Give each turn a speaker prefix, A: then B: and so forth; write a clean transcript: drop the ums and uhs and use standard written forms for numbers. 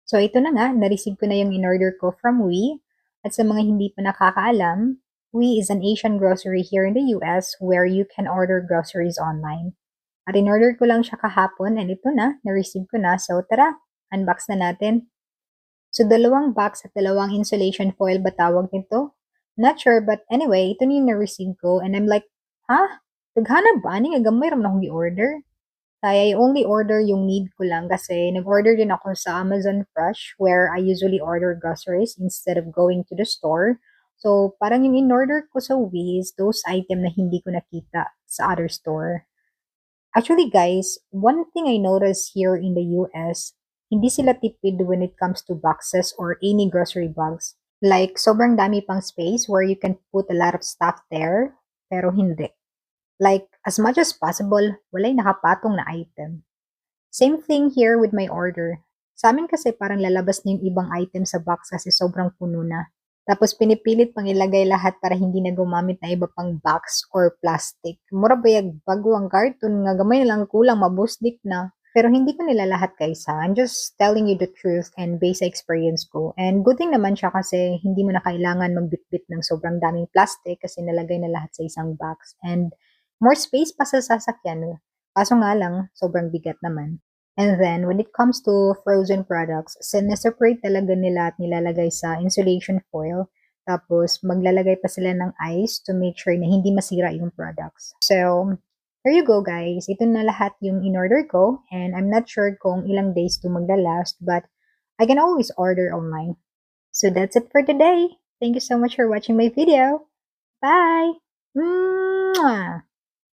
A: So ito na nga, na-receive ko na yung in-order ko from Wee. At sa mga hindi pa nakakaalam, Wee is an Asian grocery here in the US where you can order groceries online. At in-order ko lang siya kahapon and ito na, na-receive ko na. So tara, unbox na natin. So dalawang box at dalawang insulation foil ba tawag nito? Not sure, but anyway, ito na yung na-receive ko and I'm like, ha? Taghana ba? Ano nga gamay ram na akong i-order? Kaya I only order yung need ko lang kasi nag-order din ako sa Amazon Fresh where I usually order groceries instead of going to the store. So, parang yung in-order ko sa Wii is those item na hindi ko nakita sa other store. Actually, guys, one thing I noticed here in the US, hindi sila tipid when it comes to boxes or any grocery bags. Like, sobrang dami pang space where you can put a lot of stuff there, pero hindi. Like, as much as possible, wala'y nakapatong na item. Same thing here with my order. Sa amin kasi parang lalabas na yung ibang item sa box kasi sobrang puno na. Tapos pinipilit pang ilagay lahat para hindi na gumamit na iba pang box or plastic. Mura bayag bago ang carton nga gamay na lang kulang mabusdik na. Pero hindi ko nila lahat guys ha. I'm just telling you the truth and based sa experience ko. And good thing naman siya kasi hindi mo na kailangan magbitbit ng sobrang daming plastic kasi nalagay na lahat sa isang box. And more space pa sa sasakyan. Kaso nga lang, sobrang bigat naman. And then, when it comes to frozen products, sineseparate talaga nila at nilalagay sa insulation foil. Tapos, maglalagay pa sila ng ice to make sure na hindi masira yung products. So, there you go guys. Ito na lahat yung in-order ko. And I'm not sure kung ilang days to maglalast, but I can always order online. So, that's it for today. Thank you so much for watching my video. Bye! Mwah!